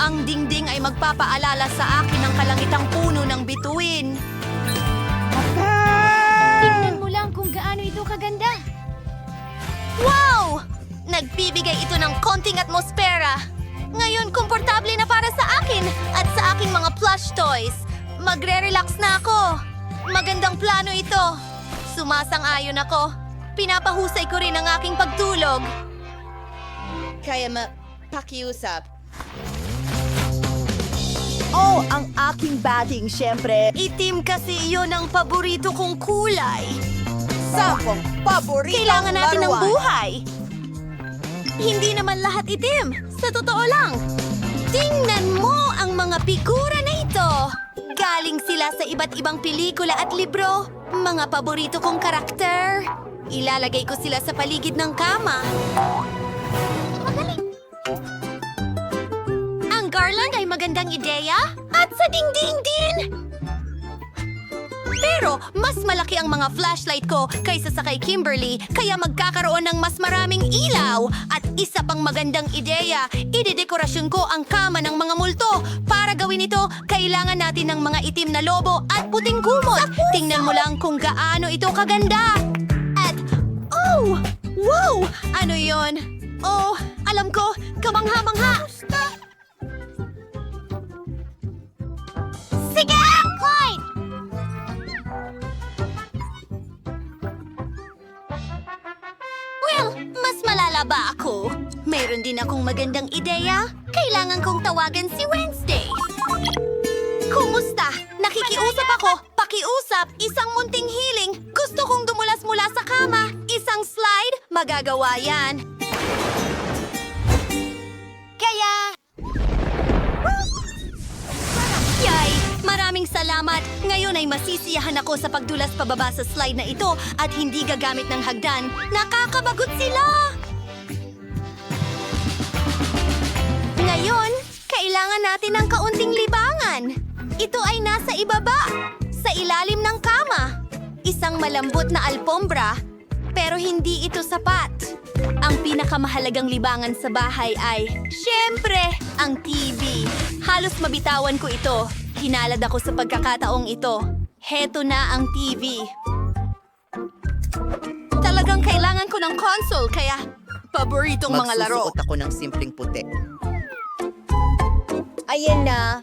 Ang dingding ay magpapaalala sa akin ng kalangitang puno ng bituin. Tingnan mo lang kung gaano ito kaganda. Wow! Nagbibigay ito ng konting atmosfera. Ngayon, komportable na para sa akin at sa aking mga plush toys. Magre-relax na ako. Magandang plano ito. Sumasang-ayon ako. Pinapahusay ko rin ang aking pagtulog. Kaya pakiusap. Oh, ang aking batting, syempre. Itim kasi iyon ang paborito kong kulay. Sakong paborito Kailangan natin ng buhay. Hindi naman lahat itim. Sa totoo lang. Tingnan mo ang mga figura na ito. Galing sila sa iba't ibang pelikula at libro. Mga paborito kong karakter. Ilalagay ko sila sa paligid ng kama. Magaling. Ang garland ay magandang ideya at sa dingding din. Pero mas malaki ang mga flashlight ko kaysa sa kay Kimberly, kaya magkakaroon ng mas maraming ilaw. At isa pang magandang ideya, idedekorasyon ko ang kama ng mga multo. Para gawin ito, kailangan natin ng mga itim na lobo at puting kumot. Tingnan mo lang kung gaano ito kaganda. At, oh! Wow! Ano yon? Oh, alam ko, kamangha-mangha. Sige! Clyde! Well, mas malala ba ako? Mayroon din akong magandang ideya. Kailangan kong tawagan si Wednesday. Kumusta? Nakikiusap ako. Pakiusap, isang munting hiling. Gusto kong dumulas mula sa kama. Isang slide, magagawa yan. Kaya... Yay! Maraming salamat! Ngayon ay masisiyahan ako sa pagdulas pababa sa slide na ito at hindi gagamit ng hagdan. Nakakabagot sila! Ngayon, kailangan natin ng kaunting libangan. Ito ay nasa ibaba, sa ilalim ng kama. Isang malambot na alpombra, pero hindi ito sapat. Ang pinakamahalagang libangan sa bahay ay, syempre, ang TV. Halos mabitawan ko ito. Hinalad ako sa pagkakataong ito. Heto na ang TV. Talagang kailangan ko ng console, kaya paboritong mga laro. Magsusuot ako ng simpleng puti. Ayan na.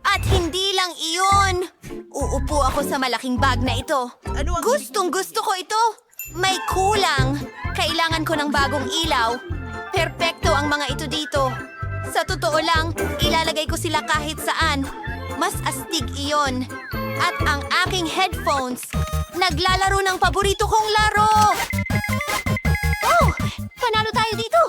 At hindi lang iyon. Uupo ako sa malaking bag na ito. Gustong gusto ko ito. May kulang. Kailangan ko ng bagong ilaw. Perpekto ang mga ito dito. Sa totoo lang, ilalagay ko sila kahit saan. Mas astig iyon. At ang aking headphones. Naglalaro ng paborito kong laro. Oh! Panalo tayo dito.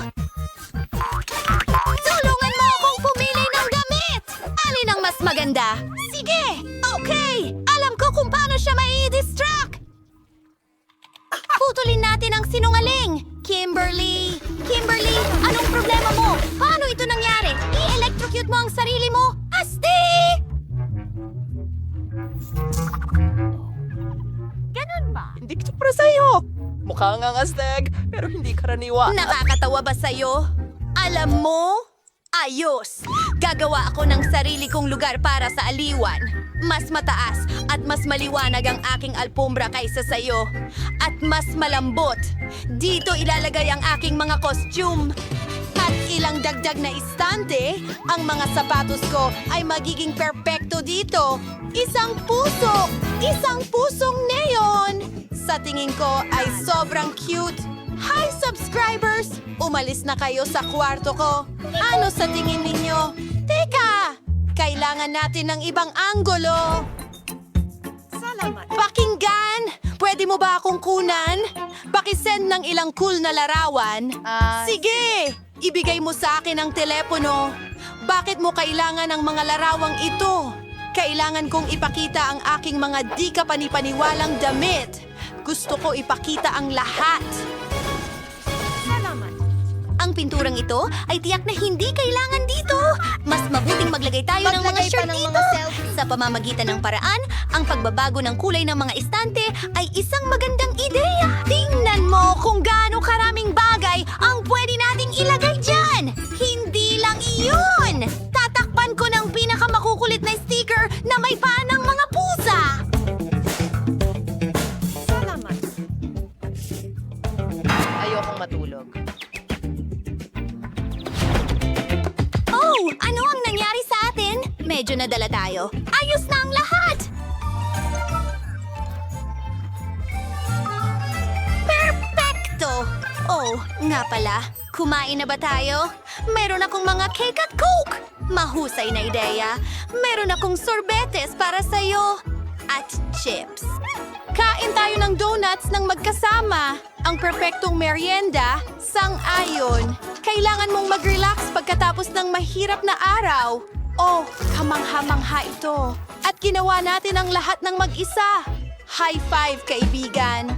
Tulungan mo akong pumili ng damit. Alin ang mas maganda? Sige! Okay! Alam ko kung paano siya mai-distract. Putulin natin ang sinungaling! Kimberly! Kimberly! Anong problema mo? Paano ito nangyari? I-electrocute mo ang sarili mo? Asti! Ganun ba? Hindi kita para sa'yo. Mukhang ang astig, pero hindi karaniwa. Nakakatawa ba sa'yo? Alam mo? Ayos! Gagawa ako ng sarili kong lugar para sa aliwan. Mas mataas at mas maliwanag ang aking alpombra kaysa sa'yo. At mas malambot. Dito ilalagay ang aking mga costume. At ilang dagdag na istante, ang mga sapatos ko ay magiging perpekto dito. Isang puso! Isang pusong neon! Sa tingin ko ay sobrang cute. Hi, subscribers! Umalis na kayo sa kwarto ko. Ano sa tingin ninyo? Teka! Kailangan natin ng ibang anggulo. Salamat. Pakinggan! Pwede mo ba akong kunan? Pakisend ng ilang cool na larawan. Sige! Ibigay mo sa akin ang telepono. Bakit mo kailangan ng mga larawang ito? Kailangan kong ipakita ang aking mga di kapanipaniwalang damit. Gusto ko ipakita ang lahat. Ang pinturang ito ay tiyak na hindi kailangan dito. Mas mabuting maglagay tayo ng mga shirt dito. Sa pamamagitan ng paraan, ang pagbabago ng kulay ng mga estante ay isang magandang ideya. Tingnan mo kung gaano karaming bagay ang pwede nating ilagay dyan. Hindi lang iyon. Tatakpan ko ng pinakamakukulit na sticker na may paa ng mga pusa. Ayokong matulog. Oh, ano ang nangyari sa atin? Medyo nadala tayo. Ayos na ang lahat! Perfecto! Oh, nga pala. Kumain na ba tayo? Meron akong mga cake at coke! Mahusay na ideya. Meron akong sorbetes para sa'yo. At chips. Kain tayo ng donuts ng magkasama. Ang perpektong merienda, sang-ayon. Kailangan mong mag-relax pagkatapos ng mahirap na araw. Oh, kamangha-mangha ito. At ginawa natin ang lahat ng mag-isa. High five, kaibigan.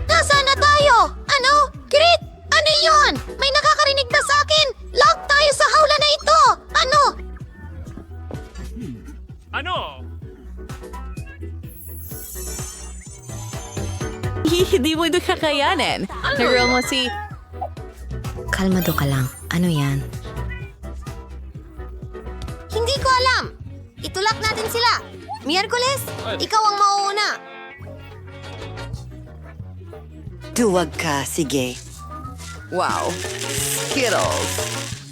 Nasaan na tayo? Ano? Grit! Ano yun? May nakakarinig ba sa akin? Lock tayo sa hawla na ito! Ano? Hindi mo ito kakayanin. Nagirl mo si... Kalmado ka lang. Ano yan? Hindi ko alam. Itulak natin sila. Miyerkules, ikaw ang mauuna. Duwag ka, sige. Wow. Skittles.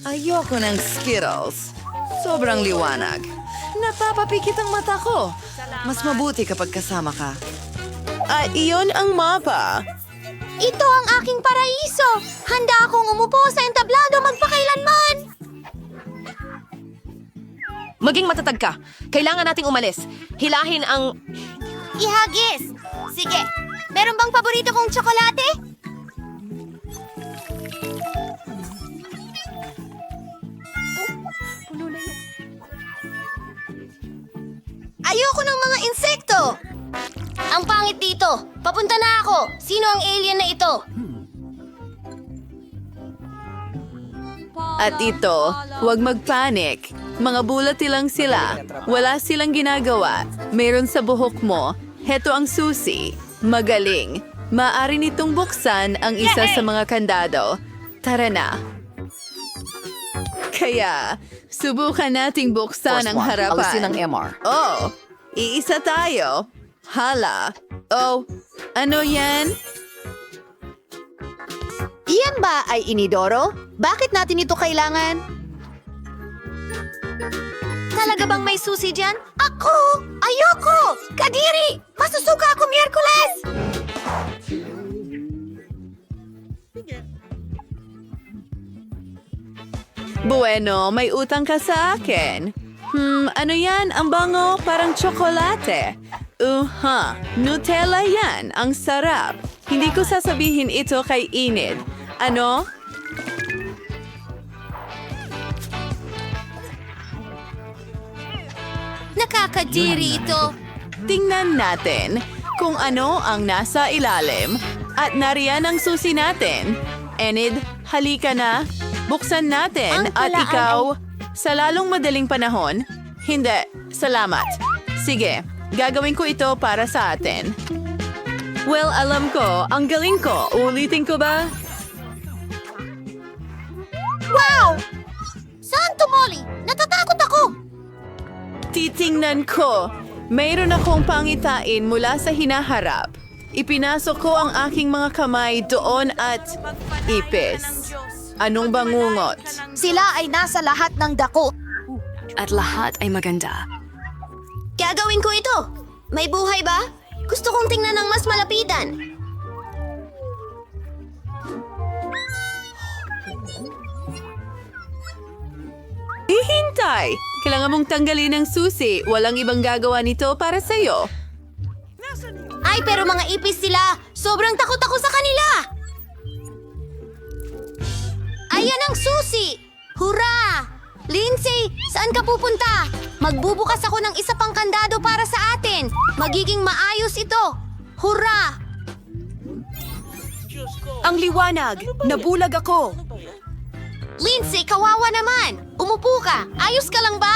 Ayoko ng Skittles. Sobrang liwanag. Napapapikit ang mata ko. Mas mabuti kapag kasama ka. At iyon ang mapa. Ito ang aking paraiso. Handa akong umupo sa entablado magpakailanman. Maging matatag ka. Kailangan nating umalis. Hilahin ang... Ihagis. Sige. Meron bang paborito kong tsokolate? Ayoko ng mga insekto. Ang pangit dito. Papunta na ako. Sino ang alien na ito? At ito, huwag magpanik. Mga bulati lang sila. Wala silang ginagawa. Meron sa buhok mo. Heto ang susi. Magaling. Maaari nitong buksan ang isa sa mga kandado. Tara na. Kaya, subukan nating buksan ang harapan. Alisin ang MR. Oh, iisa tayo. Hala. Oh, ano yan? Iyan ba ay inidoro? Bakit natin ito kailangan? Talaga bang may susi dyan? Ako! Ayoko! Kadiri! Masusuka ako Miyerkules! Bueno, may utang ka sa akin. Ano yan? Ang bango, parang tsokolate. Nutella yan. Ang sarap. Hindi ko sasabihin ito kay Enid. Ano? Nakakadiri ito. Tingnan natin. kung ano ang nasa ilalim at nariyan ang susi natin. Enid, halika na. Buksan natin Ang at talaan ikaw, sa lalong madaling panahon, hindi, salamat. Sige, gagawin ko ito para sa atin. Well, alam ko. Ang galing ko. Ulitin ko ba? Wow! Saan tumoli? Natatakot ako! Titingnan ko. Mayroon akong pangitain mula sa hinaharap. Ipinasok ko ang aking mga kamay doon at ipis. Anong bangungot? Sila ay nasa lahat ng dako. At lahat ay maganda. Gagawin ko ito. May buhay ba? Gusto kong tingnan ng mas malapitan. Hihintay! Kailangan mong tanggalin ang susi. Walang ibang gagawa nito para sa'yo. Ay, pero mga ipis sila. Sobrang takot ako sa kanila. Ayan ang susi! Hurra! Lindsay, saan ka pupunta? Magbubukas ako ng isa pang kandado para sa atin. Magiging maayos ito. Hurra! Ang liwanag! Nabulag ako! Lindsay, kawawa naman. Umupo ka. Ayos ka lang ba?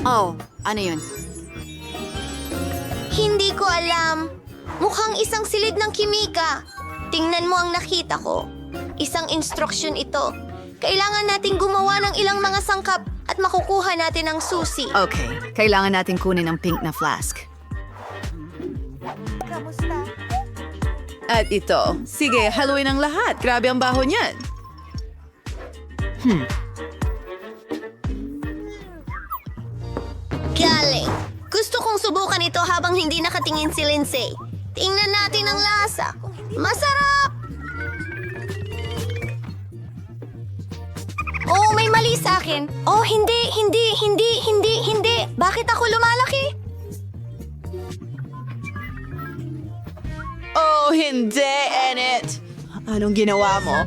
Oh, ano yun? Hindi ko alam. Mukhang isang silid ng kimika. Tingnan mo ang nakita ko. Isang instruksyon ito. Kailangan nating gumawa ng ilang mga sangkap at makukuha natin ang susi. Okay, kailangan natin kunin ang pink na flask. At ito. Sige, haluin ang lahat. Grabe ang baho niyan. Galing. Gusto kong subukan ito habang hindi nakatingin si Lindsay. Tingnan natin ang lasa. Masarap! Oh, may mali sa akin. Oh, hindi. Bakit ako lumalaki? Oh, hindi, Enid. Anong ginawa mo?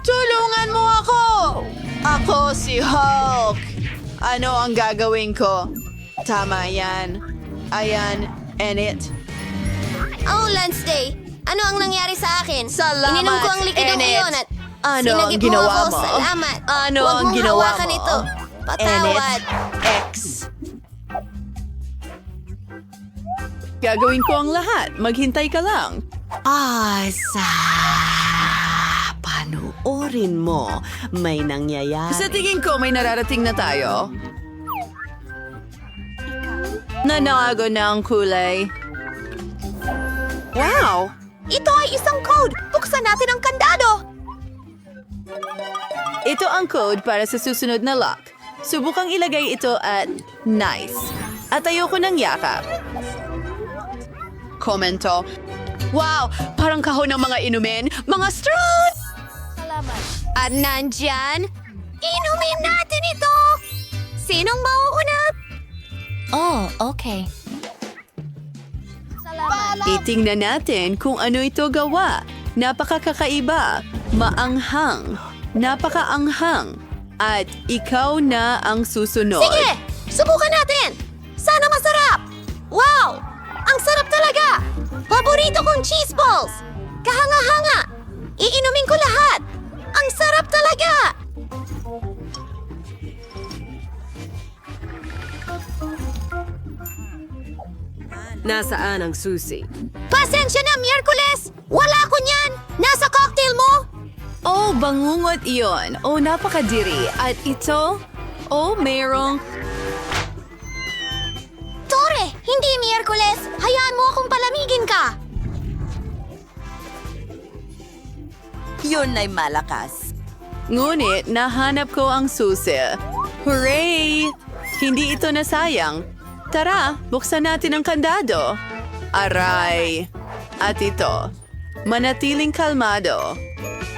Tulungan mo ako! Ako si Hulk. Ano ang gagawin ko? Tama yan. Ayan, Enid. Oh, Lance Day. Ano ang nangyari sa akin? Salamat, Ininom ko ang likidong Enid. iyon at Ano ang sinagip ginawa ako. mo? Salamat. Ano Huwag ang mong ginawa hawakan mo? ito. Patawad. X. Gagawin ko ang lahat. Maghintay ka lang. Panoorin mo. May nangyayari. Sa tingin ko, may nararating na tayo. Nanago na ang kulay. Wow! Ito ay isang code! Buksan natin ang kandado! Ito ang code para sa susunod na lock. Subukang ilagay ito at nice. At ayoko ng yakap. Komento. Wow! Parang kahon ng mga inumin. Mga straws! At nandyan, inumin natin ito! Sinong mauuna? Oh, okay. Itingnan natin kung ano ito gawa. Napakakaiba, maanghang, napakaanghang, at ikaw na ang susunod. Sige! Subukan natin! Sana masarap! Wow! Ang sarap talaga! Paborito kong cheese balls! Kahanga-hanga! Iinumin ko lahat! Ang sarap talaga! Nasaan ang susi? Pasensya na, Miyerkules! Wala ko niyan! Nasa cocktail mo! Oh, bangungot iyon. Oh, napakadiri. At ito, oh, mayroong... Tore! Hindi, Miyerkules! Hayaan mo akong palamigin ka! Yun ay malakas. Ngunit, nahanap ko ang susi. Hooray! Hindi ito nasayang. Tara, buksan natin ang kandado. Aray! At ito, manatiling kalmado.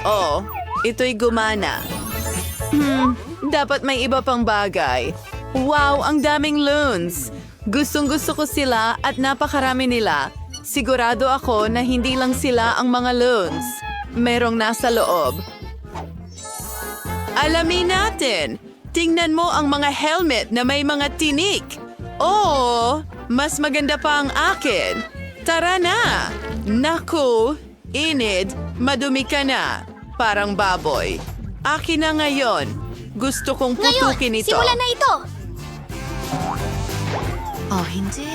Oh, ito'y gumana. Dapat may iba pang bagay. Wow, ang daming loons! Gustong-gusto ko sila at napakarami nila. Sigurado ako na hindi lang sila ang mga loons. Merong nasa loob. Alamin natin! Tingnan mo ang mga helmet na may mga tinik. Oh, Mas maganda pa ang akin. Tara na! Naku, inid, madumi ka na. Parang baboy. Akin na ngayon. Gusto kong Ngayon, putukin ito. simulan na ito! Oh, hindi.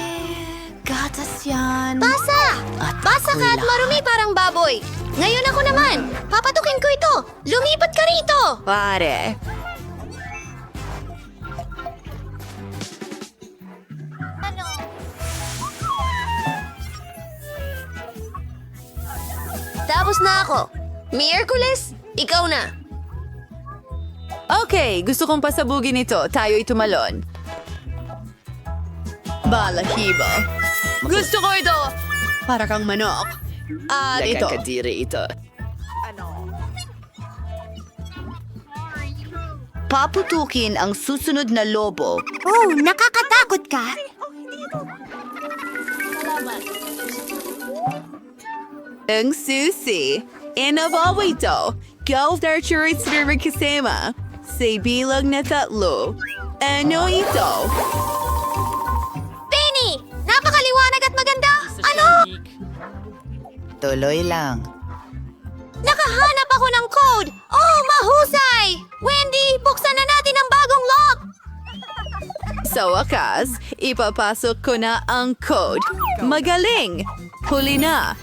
Gatas yan. Basa! Basa ka at marumi parang baboy. Ngayon ako naman. Papatukin ko ito. Lumipat ka rito. Pare. Tapos na ako. Miyerkules, ikaw na. Okay, gusto kong pasabugin ito. Tayo'y tumalon. Balahibo. Gusto ko ito! Para kang manok. At ito. Nakakadiri ito. Paputukin ang susunod na lobo. Oh, nakakatakot ka. Ang susi. Inabawa ito. Golf Archery Server kasama. Sa bilang na 3. Ano ito? Penny! Napakaliwanag at maganda! Ano? Tuloy lang. Nakahanap ako ng code! Oh, mahusay! Wendy, buksan na natin ang bagong lock! Sa wakas, ipapasok ko na ang code. Magaling! Huli na.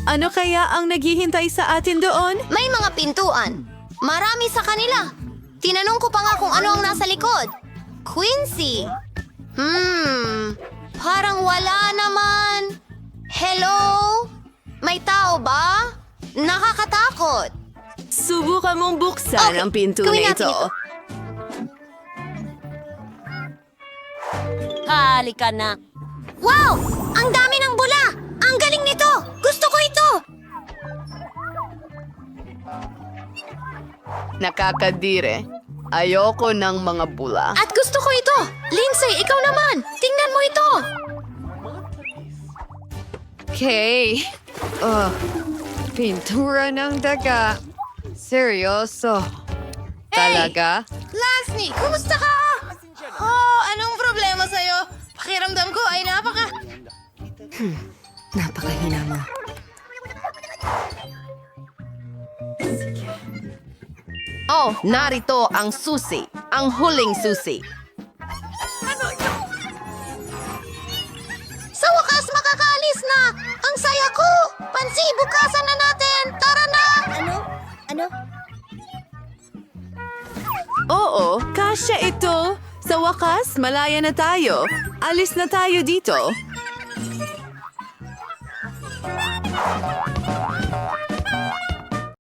Ano kaya ang naghihintay sa atin doon? May mga pintuan. Marami sa kanila. Tinanong ko pa nga kung ano ang nasa likod. Quincy. Parang wala naman. Hello? May tao ba? Nakakatakot. Subukan mong buksan Okay, ang pinto gawin na natin ito. Halika na. Wow! Ang dami ng bula! Ang galing nito! Gusto ko ito! Nakakadire. Ayoko ng mga bula. At gusto ko ito! Lindsay, ikaw naman! Tingnan mo ito! Okay. Pintura ng daga. Seryoso. Talaga? Lasny, kumusta ka? Oh, anong problema sa'yo? Pakiramdam ko ay Napakahina mo. Oh, narito ang susi. Ang huling susi. Sa wakas, makakaalis na! Ang saya ko! Pansi, bukasan na natin! Tara na! Ano? Oo, kasya ito. Sa wakas, malaya na tayo. Alis na tayo dito.